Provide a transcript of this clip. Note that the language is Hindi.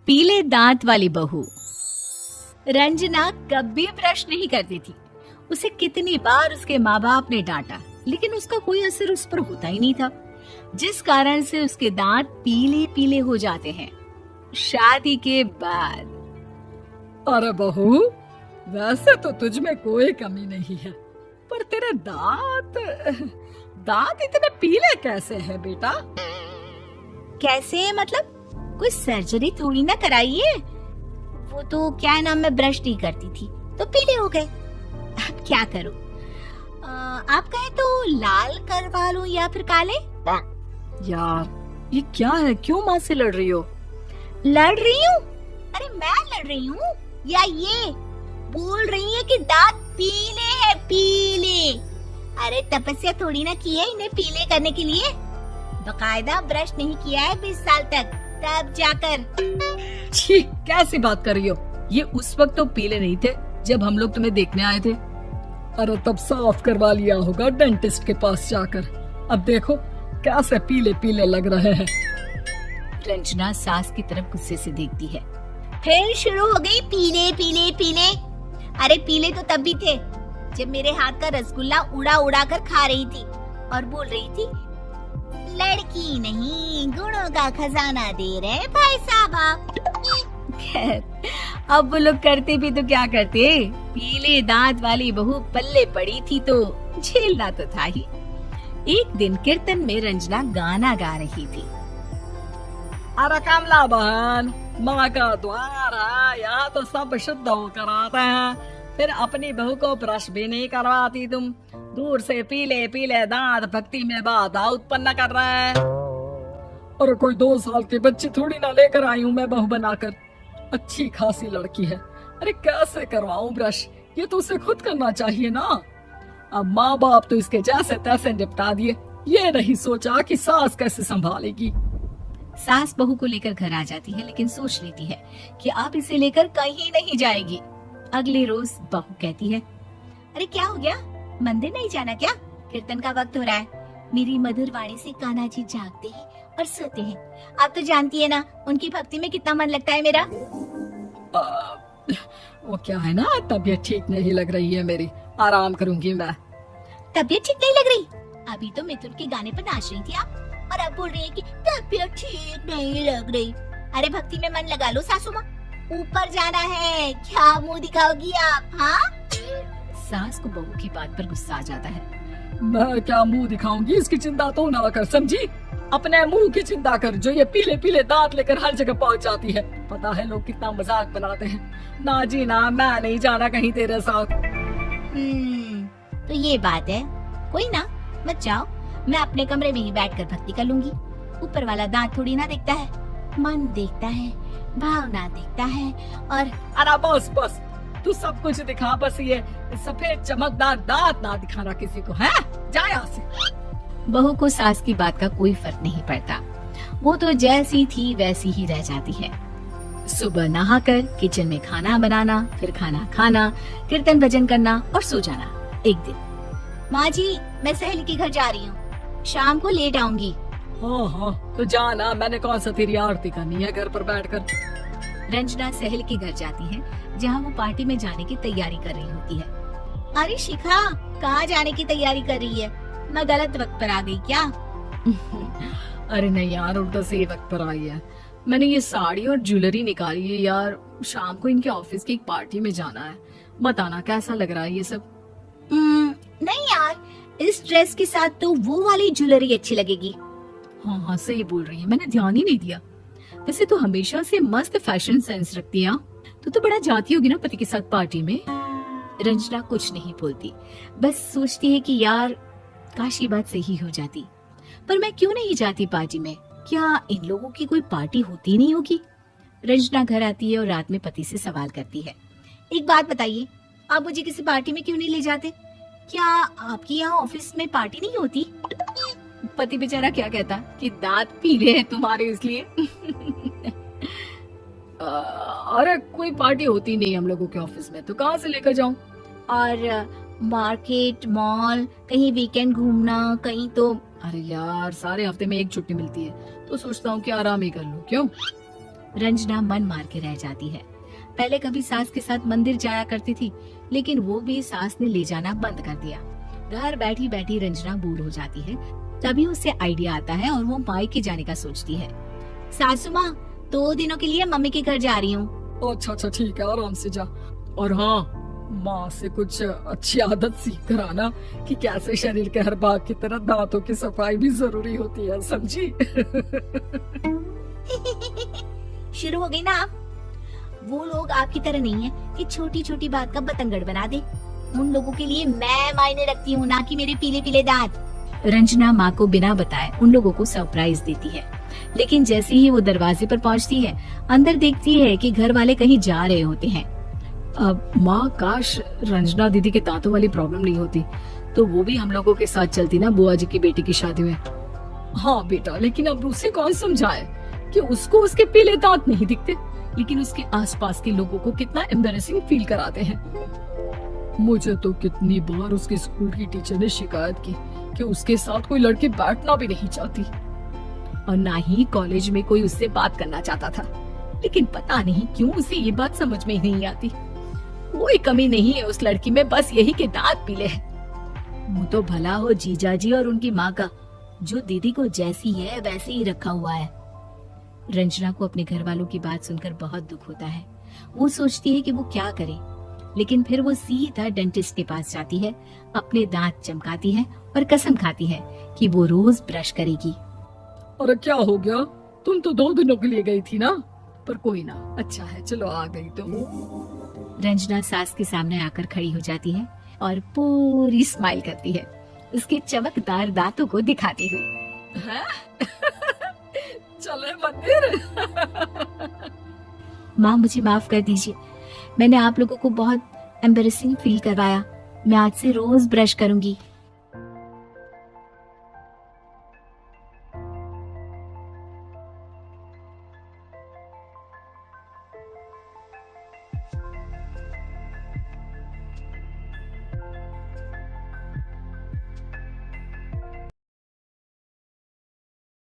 पीले दांत वाली बहू। रंजना कभी ब्रश नहीं करती थी। उसे कितनी बार उसके माँ बाप ने डांटा, लेकिन उसका कोई असर उस पर होता ही नहीं था, जिस कारण से उसके दांत पीले पीले हो जाते हैं। शादी के बाद अरे बहू, वैसे तो तुझ में कोई कमी नहीं है, पर तेरे दांत दांत इतने पीले कैसे हैं बेटा? कैसे मतलब? कोई सर्जरी थोड़ी ना कराइए। वो तो क्या नाम, मैं ब्रश नहीं करती थी तो पीले हो गए। अब क्या करूं? आप कहें तो लाल करवा लूं या फिर काले? यार ये क्या है, क्यों माँ से लड़ रही हो? लड़ रही हूँ? अरे मैं लड़ रही हूँ या ये बोल रही है कि दांत पीले हैं, पीले। अरे तपस्या थोड़ी ना की है इन्हें पीले करने के लिए। बकायदा ब्रश नहीं किया है 20 साल तक, तब जाकर। छी, कैसी बात कर रही हो? ये उस वक्त तो पीले नहीं थे जब हम लोग तुम्हें देखने आए थे। अरे तब साफ करवा लिया होगा डेंटिस्ट के पास जाकर। अब देखो कैसे पीले पीले लग रहे हैं। रंजना सास की तरफ गुस्से से देखती है। फिर शुरू हो गई पीले पीले पीले। अरे पीले तो तब भी थे जब मेरे हाथ का रसगुल्ला उड़ा उड़ा कर खा रही थी और बोल रही थी, लड़की नहीं गुणों का खजाना दे रहे भाई साहब आप। खैर, अब वो लोग करते भी तो क्या करते, पीले दांत वाली बहू पल्ले पड़ी थी तो झेलना तो था ही। एक दिन कीर्तन में रंजना गाना गा रही थी। अरे कमला बहन, माँ का द्वार है, यहाँ तो सब शुद्ध होकर आते हैं, फिर अपनी बहू को ब्रश भी नहीं करवाती तुम। दूर से पीले पीले दांत भक्ति में बाधा उत्पन्न कर रहे हैं। और कोई 2 साल के बच्चे थोड़ी ना लेकर आई हूँ मैं बहू बनाकर। अच्छी खासी लड़की है, अरे कैसे करवाऊं ब्रश? ये तो उसे खुद करना चाहिए ना। अब माँ बाप तो इसके जैसे तैसे निपटा दिए, ये नहीं सोचा कि सास कैसे संभालेगी। सास बहू को लेकर घर आ जाती है, लेकिन सोच लेती है कि आप इसे लेकर कहीं नहीं जाएगी। अगले रोज बहू कहती है, अरे क्या हो गया, मंदिर नहीं जाना क्या? कीर्तन का वक्त हो रहा है। मेरी मधुर वाणी से कान्हा जी जागते हैं और सोते हैं। आप तो जानती है ना उनकी भक्ति में कितना मन लगता है मेरा। वो क्या है ना, तबीयत ठीक नहीं लग रही है मेरी, आराम करूंगी मैं। तबीयत ठीक नहीं लग रही? अभी तो मिथुन के गाने पर नाच रही थी आप, और अब बोल रही है कि तबीयत ठीक नहीं लग रही। अरे भक्ति में मन लगा लो सासू माँ, ऊपर जाना है, क्या मुंह दिखाओगी आप? हाँ? सास को बहू की बात पर गुस्सा आ जाता है। मैं क्या मुंह दिखाऊंगी, इसकी चिंता तो ना कर, समझी? अपने मुंह की चिंता कर, जो ये पीले पीले दांत लेकर हर जगह पहुंच जाती है। पता है लोग कितना मजाक बनाते हैं। ना जी ना, मैं नहीं जाना कहीं तेरे साथ। तो ये बात है, कोई ना, मत जाओ, मैं अपने कमरे में ही बैठकर भक्ति कर लूंगी। ऊपर वाला दांत थोड़ी ना देखता है, मन देखता है, भावना देखता है। और अरे बस बस, तू सब कुछ दिखा, बस ये सफेद चमकदार दांत ना दिखाना किसी को, है? जा यहाँ से। बहू को सास की बात का कोई फर्क नहीं पड़ता, वो तो जैसी थी वैसी ही रह जाती है। सुबह नहाकर किचन में खाना बनाना, फिर खाना खाना, कीर्तन भजन करना और सो जाना। एक दिन, माँ जी मैं सहेली के घर जा रही हूँ, शाम को लेट आऊंगी। हाँ, तो जाना, मैंने कौन सा तेरी आरती करनी है घर पर बैठकर। रंजना सहेली के घर जाती है, जहाँ वो पार्टी में जाने की तैयारी कर रही होती है। अरे शिखा, कहाँ जाने की तैयारी कर रही है? मैं गलत वक्त पर आ गई क्या? अरे नहीं यार, उल्टा सही वक्त पर आई है। मैंने ये साड़ी और ज्वेलरी निकाली है यार, शाम को इनके ऑफिस की एक पार्टी में जाना है। बताना कैसा लग रहा है ये सब? नहीं यार, इस ड्रेस के साथ तो वो वाली ज्वेलरी अच्छी लगेगी। हाँ सही बोल रही है, मैंने ध्यान ही नहीं दिया। वैसे तो हमेशा से मस्त फैशन सेंस रखती है। तो बड़ा जाती होगी ना पति के साथ पार्टी में। रंजना कुछ नहीं बोलती, बस सोचती है कि यार काश ये बात सही हो जाती, पर मैं क्यों नहीं जाती पार्टी में? क्या इन लोगों की कोई पार्टी होती नहीं होगी? रंजना घर आती है और रात में पति से सवाल करती है, एक बात बताइए, आप मुझे किसी पार्टी में क्यों नहीं ले जाते? क्या आपके यहाँ ऑफिस में पार्टी नहीं होती? पति बेचारा क्या कहता कि दांत पीले हैं तुम्हारे इसलिए। अरे कोई पार्टी होती नहीं हम लोगों के ऑफिस में, तो कहाँ से लेकर जाऊं? और मार्केट, मॉल, कहीं वीकेंड घूमना, कहीं तो। अरे यार, सारे हफ्ते में एक छुट्टी मिलती है, तो सोचता हूँ कि आराम ही कर लूं। क्यों? रंजना मन मार के रह जाती है। पहले कभी सास के साथ मंदिर जाया करती थी, लेकिन वो भी सास ने ले जाना बंद कर दिया। घर बैठी बैठी रंजना बोर हो जाती है। तभी उसे आइडिया आता है और वो मायके जाने का सोचती है। सासू माँ, 2 दिनों के लिए मम्मी के घर जा रही हूँ। अच्छा अच्छा ठीक है, आराम से जा। और हाँ, माँ से कुछ अच्छी आदत सीख कर आना कि कैसे शरीर के हर भाग की तरह दांतों की सफाई भी जरूरी होती है, समझी? शुरू हो गई ना आप? वो लोग आपकी तरह नहीं है कि छोटी छोटी बात का बतंगड़ बना दे। उन लोगों के लिए मैं मायने रखती हूँ, ना कि मेरे पीले पीले दांत। रंजना माँ को बिना बताए उन लोगों को सरप्राइज देती है, लेकिन जैसे ही वो दरवाजे पर पहुँचती है, अंदर देखती है कि घर वाले कहीं जा रहे होते हैं। अब माँ, काश रंजना दीदी के दांतों वाली प्रॉब्लम नहीं होती तो वो भी हम लोगों के साथ चलती ना बुआ जी की बेटी की शादी में। हाँ बेटा, लेकिन अब उसे कौन समझाए कि उसको उसके पीले दांत नहीं दिखते, लेकिन उसके आसपास के लोगों को कितना एम्बैरेसिंग फील कराते हैं। मुझे तो कितनी बार उसके स्कूल की टीचर ने शिकायत की कि उसके साथ कोई लड़की बैठना भी नहीं चाहती, और ना ही कॉलेज में कोई उससे बात करना चाहता था। लेकिन पता नहीं क्यों उसे ये बात समझ में ही नहीं आती। कोई कमी नहीं है उस लड़की में, बस यही के दांत पीले हैं। मुंह तो भला हो जीजाजी और उनकी माँ का, जो दीदी को जैसी है वैसे ही रखा हुआ है। रंजना को अपने घर वालों की बात सुनकर बहुत दुख होता है। वो सोचती है कि वो क्या करे, लेकिन फिर वो सीधा डेंटिस्ट के पास जाती है, अपने दांत चमकाती है और कसम खाती है कि वो रोज ब्रश करेगी। अरे क्या हो गया? तुम तो 2 दिनों के लिए गई थी ना, पर कोई ना, अच्छा है, चलो आ गई तुम। रंजना सास के सामने आकर खड़ी हो जाती है और पूरी स्माइल करती है, उसके चमकदार दांतों को दिखाती हुई। चले मंदिर। माँ, मुझे माफ कर दीजिए, मैंने आप लोगों को बहुत एम्बैरेसिंग फील करवाया। मैं आज से रोज ब्रश करूंगी।